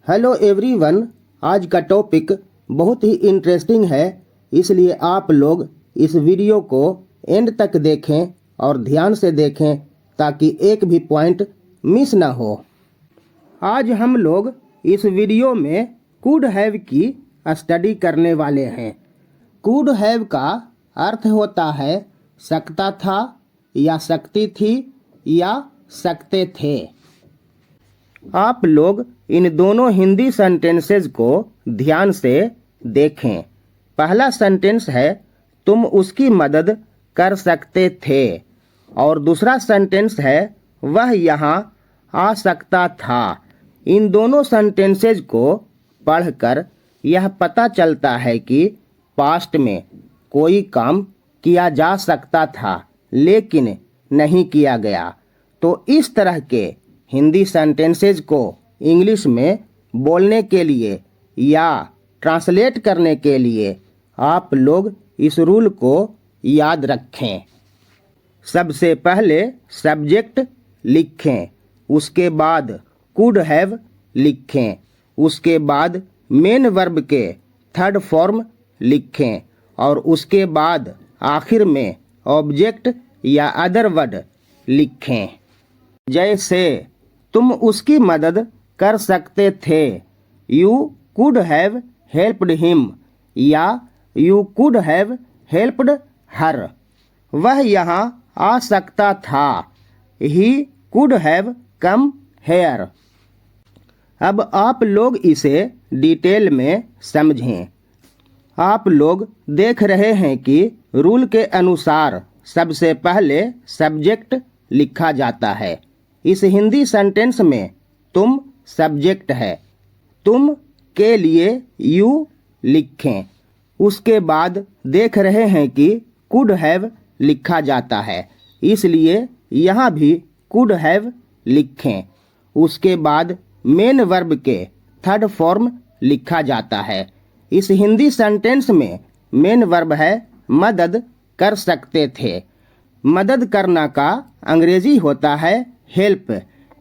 Hello everyone, आज का topic बहुत ही इंटरेस्टिंग है, इसलिए आप लोग इस वीडियो को एंड तक देखें और ध्यान से देखें ताकि एक भी पॉइंट मिस ना हो। आज हम लोग इस वीडियो में कुड हैव की स्टडी करने वाले हैं। कुड हैव का अर्थ होता है सकता था या सकती थी या सकते थे। आप लोग इन दोनों हिंदी सेंटेंसेस को ध्यान से देखें। पहला सेंटेंस है तुम उसकी मदद कर सकते थे और दूसरा सेंटेंस है वह यहाँ आ सकता था। इन दोनों सेंटेंसेस को पढ़कर यह पता चलता है कि पास्ट में कोई काम किया जा सकता था लेकिन नहीं किया गया। तो इस तरह के हिंदी सेंटेंसेस को इंग्लिश में बोलने के लिए या ट्रांसलेट करने के लिए आप लोग इस रूल को याद रखें। सबसे पहले सब्जेक्ट लिखें, उसके बाद कुड हैव लिखें, उसके बाद मेन वर्ब के थर्ड फॉर्म लिखें और उसके बाद आखिर में ऑब्जेक्ट या अदर वर्ड लिखें। जैसे तुम उसकी मदद कर सकते थे, you could have helped him, या you could have helped her. वह यहाँ आ सकता था, he could have come here. अब आप लोग इसे डिटेल में समझें। आप लोग देख रहे हैं कि रूल के अनुसार सबसे पहले सब्जेक्ट लिखा जाता है। इस हिंदी सेंटेंस में तुम सब्जेक्ट है, तुम के लिए यू लिखें। उसके बाद देख रहे हैं कि कुड हैव लिखा जाता है, इसलिए यहाँ भी कुड हैव लिखें। उसके बाद मेन वर्ब के थर्ड फॉर्म लिखा जाता है। इस हिंदी सेंटेंस में मेन वर्ब है मदद कर सकते थे। मदद करना का अंग्रेजी होता है हेल्प।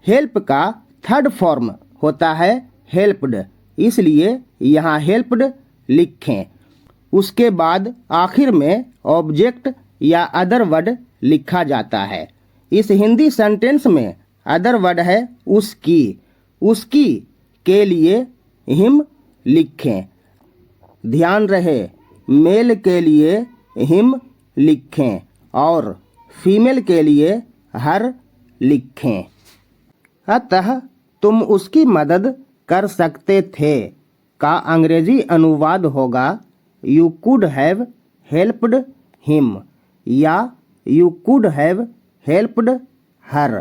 हेल्प का थर्ड फॉर्म होता है हेल्प्ड, इसलिए यहाँ हेल्प्ड लिखें। उसके बाद आखिर में ऑब्जेक्ट या अदर वर्ड लिखा जाता है। इस हिंदी सेंटेंस में अदर वर्ड है उसकी। उसकी के लिए हिम लिखें। ध्यान रहे मेल के लिए हिम लिखें और फीमेल के लिए हर लिखें। अतः तुम उसकी मदद कर सकते थे का अंग्रेजी अनुवाद होगा you could have helped him या you could have helped her.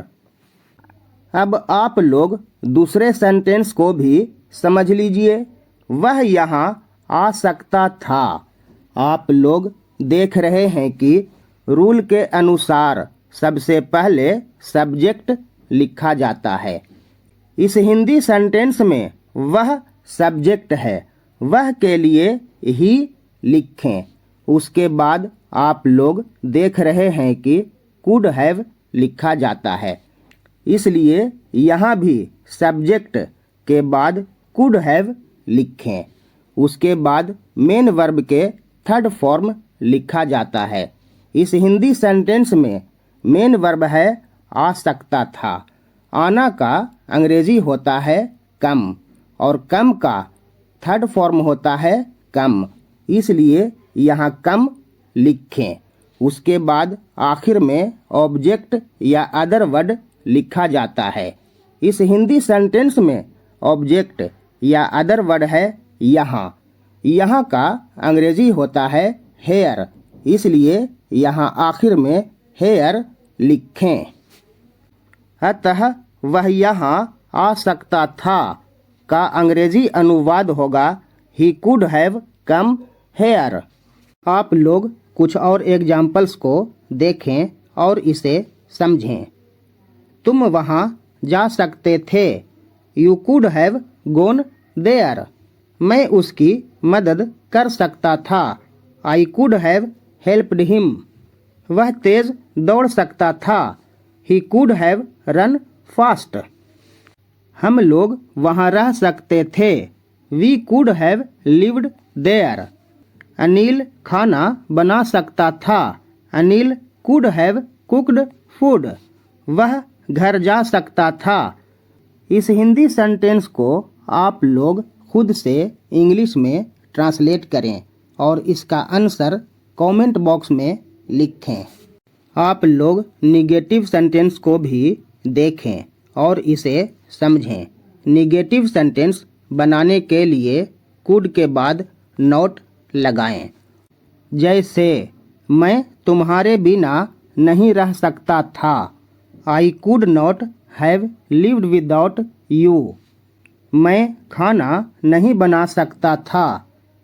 अब आप लोग दूसरे सेंटेंस को भी समझ लीजिए। वह यहाँ आ सकता था। आप लोग देख रहे हैं कि रूल के अनुसार सबसे पहले सब्जेक्ट लिखा जाता है। इस हिंदी सेंटेंस में वह सब्जेक्ट है, वह के लिए ही लिखें। उसके बाद आप लोग देख रहे हैं कि कुड हैव लिखा जाता है, इसलिए यहाँ भी सब्जेक्ट के बाद कुड हैव लिखें। उसके बाद मेन वर्ब के थर्ड फॉर्म लिखा जाता है। इस हिंदी सेंटेंस में मेन वर्ब है आ सकता था। आना का अंग्रेजी होता है कम और कम का थर्ड फॉर्म होता है कम, इसलिए यहाँ कम लिखें। उसके बाद आखिर में ऑब्जेक्ट या अदर वर्ड लिखा जाता है। इस हिंदी सेंटेंस में ऑब्जेक्ट या अदर वर्ड है यहाँ। यहाँ का अंग्रेजी होता है हेयर, इसलिए यहाँ आखिर में हेयर लिखें। अतः वह यहाँ आ सकता था का अंग्रेजी अनुवाद होगा ही कुड हैव कम हेयर। आप लोग कुछ और एग्जाम्पल्स को देखें और इसे समझें। तुम वहाँ जा सकते थे, you could have gone there. मैं उसकी मदद कर सकता था, I could have helped him. वह तेज दौड़ सकता था, he could have run fast. हम लोग वहाँ रह सकते थे। We could have lived there. Anil खाना बना सकता था। Anil could have cooked food. वह घर जा सकता था। इस हिंदी सेंटेंस को आप लोग खुद से इंग्लिश में ट्रांसलेट करें और इसका आंसर कमेंट बॉक्स में लिखें। आप लोग निगेटिव सेंटेंस को भी देखें और इसे समझें। निगेटिव सेंटेंस बनाने के लिए कुड के बाद नॉट लगाएं। जैसे मैं तुम्हारे बिना नहीं रह सकता था। I could not have lived without you. मैं खाना नहीं बना सकता था।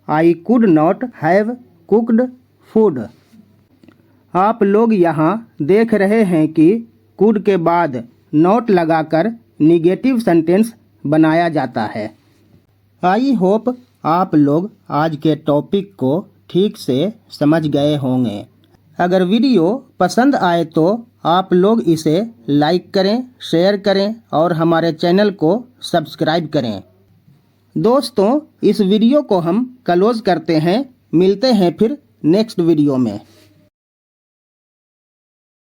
I could not have cooked food. आप लोग यहाँ देख रहे हैं कि कुड के बाद नॉट लगाकर निगेटिव सेंटेंस बनाया जाता है। आई होप आप लोग आज के टॉपिक को ठीक से समझ गए होंगे। अगर वीडियो पसंद आए तो आप लोग इसे लाइक करें, शेयर करें और हमारे चैनल को सब्सक्राइब करें। दोस्तों, इस वीडियो को हम क्लोज करते हैं। मिलते हैं फिर नेक्स्ट वीडियो में।